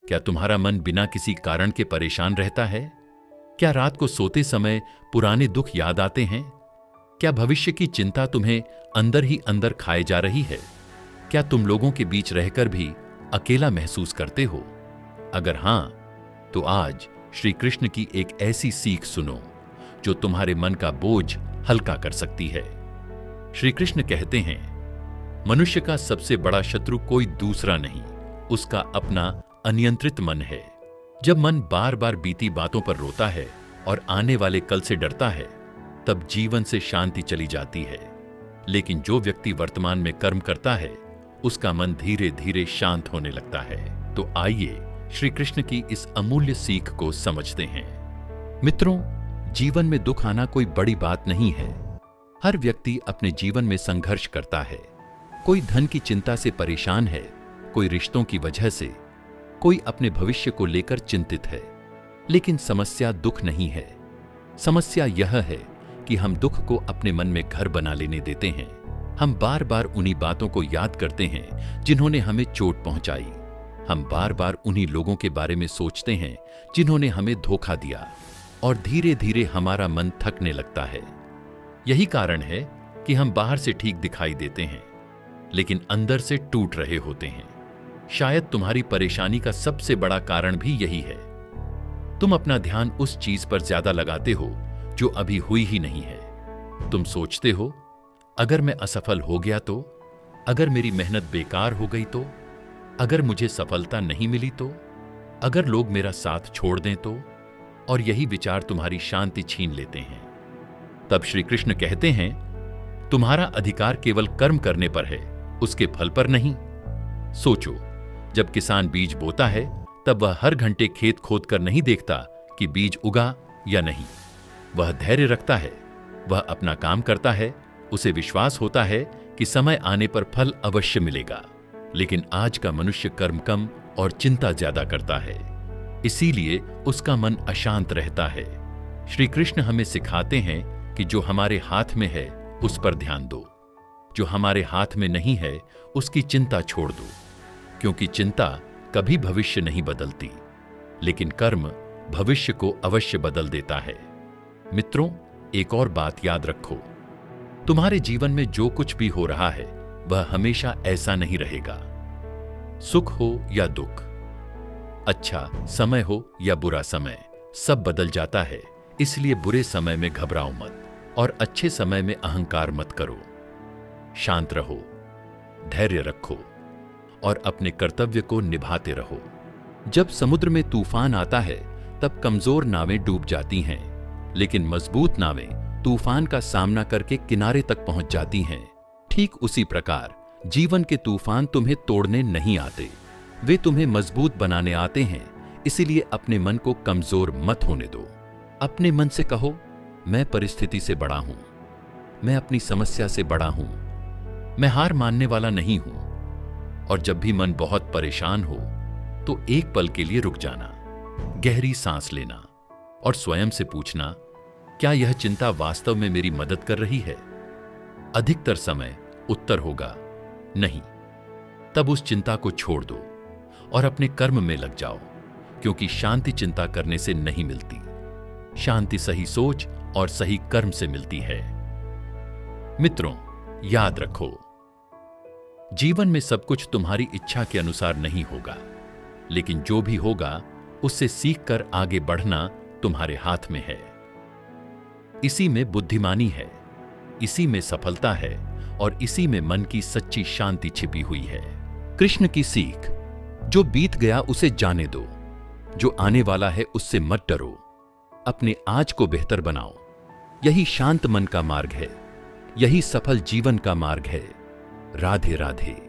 क्या तुम्हारा मन बिना किसी कारण के परेशान रहता है? क्या रात को सोते समय पुराने दुख याद आते हैं? क्या भविष्य की चिंता तुम्हें अंदर ही अंदर खाए जा रही है? क्या तुम लोगों के बीच रहकर भी अकेला महसूस करते हो? अगर हां, तो आज श्री कृष्ण की एक ऐसी सीख सुनो जो तुम्हारे मन का बोझ हल्का कर सकती है। श्री कृष्ण कहते हैं, मनुष्य का सबसे बड़ा शत्रु कोई दूसरा नहीं, उसका अपना अनियंत्रित मन है। जब मन बार बार बीती बातों पर रोता है और आने वाले कल से डरता है, तब जीवन से शांति चली जाती है। लेकिन जो व्यक्ति वर्तमान में कर्म करता है, उसका मन धीरे धीरे शांत होने लगता है। तो आइए श्री कृष्ण की इस अमूल्य सीख को समझते हैं। मित्रों, जीवन में दुख आना कोई बड़ी बात नहीं है। हर व्यक्ति अपने जीवन में संघर्ष करता है। कोई धन की चिंता से परेशान है, कोई रिश्तों की वजह से, कोई अपने भविष्य को लेकर चिंतित है। लेकिन समस्या दुख नहीं है। समस्या यह है कि हम दुख को अपने मन में घर बना लेने देते हैं। हम बार बार उन्हीं बातों को याद करते हैं जिन्होंने हमें चोट पहुंचाई। हम बार बार उन्हीं लोगों के बारे में सोचते हैं जिन्होंने हमें धोखा दिया, और धीरे धीरे हमारा मन थकने लगता है। यही कारण है कि हम बाहर से ठीक दिखाई देते हैं, लेकिन अंदर से टूट रहे होते हैं। शायद तुम्हारी परेशानी का सबसे बड़ा कारण भी यही है। तुम अपना ध्यान उस चीज पर ज्यादा लगाते हो जो अभी हुई ही नहीं है। तुम सोचते हो, अगर मैं असफल हो गया तो, अगर मेरी मेहनत बेकार हो गई तो, अगर मुझे सफलता नहीं मिली तो, अगर लोग मेरा साथ छोड़ दें तो, और यही विचार तुम्हारी शांति छीन लेते हैं। तब श्री कृष्ण कहते हैं, तुम्हारा अधिकार केवल कर्म करने पर है, उसके फल पर नहीं। सोचो, जब किसान बीज बोता है, तब वह हर घंटे खेत खोद कर नहीं देखता कि बीज उगा या नहीं। वह धैर्य रखता है, वह अपना काम करता है, उसे विश्वास होता है कि समय आने पर फल अवश्य मिलेगा। लेकिन आज का मनुष्य कर्म कम और चिंता ज्यादा करता है, इसीलिए उसका मन अशांत रहता है। श्री कृष्ण हमें सिखाते हैं कि जो हमारे हाथ में है उस पर ध्यान दो, जो हमारे हाथ में नहीं है उसकी चिंता छोड़ दो, क्योंकि चिंता कभी भविष्य नहीं बदलती, लेकिन कर्म भविष्य को अवश्य बदल देता है। मित्रों, एक और बात याद रखो, तुम्हारे जीवन में जो कुछ भी हो रहा है वह हमेशा ऐसा नहीं रहेगा। सुख हो या दुख, अच्छा समय हो या बुरा समय, सब बदल जाता है। इसलिए बुरे समय में घबराओ मत और अच्छे समय में अहंकार मत करो। शांत रहो, धैर्य रखो और अपने कर्तव्य को निभाते रहो। जब समुद्र में तूफान आता है, तब कमजोर नावें डूब जाती हैं, लेकिन मजबूत नावें तूफान का सामना करके किनारे तक पहुंच जाती हैं। ठीक उसी प्रकार जीवन के तूफान तुम्हें तोड़ने नहीं आते, वे तुम्हें मजबूत बनाने आते हैं। इसीलिए अपने मन को कमजोर मत होने दो। अपने मन से कहो, मैं परिस्थिति से बड़ा हूं, मैं अपनी समस्या से बड़ा हूं, मैं हार मानने वाला नहीं हूं। और जब भी मन बहुत परेशान हो, तो एक पल के लिए रुक जाना, गहरी सांस लेना और स्वयं से पूछना, क्या यह चिंता वास्तव में मेरी मदद कर रही है? अधिकतर समय उत्तर होगा नहीं। तब उस चिंता को छोड़ दो और अपने कर्म में लग जाओ, क्योंकि शांति चिंता करने से नहीं मिलती। शांति सही सोच और सही कर्म से मिलती है। मित्रों, याद रखो, जीवन में सब कुछ तुम्हारी इच्छा के अनुसार नहीं होगा, लेकिन जो भी होगा उससे सीखकर आगे बढ़ना तुम्हारे हाथ में है। इसी में बुद्धिमानी है, इसी में सफलता है और इसी में मन की सच्ची शांति छिपी हुई है। कृष्ण की सीख, जो बीत गया उसे जाने दो, जो आने वाला है उससे मत डरो, अपने आज को बेहतर बनाओ। यही शांत मन का मार्ग है, यही सफल जीवन का मार्ग है। राधे राधे।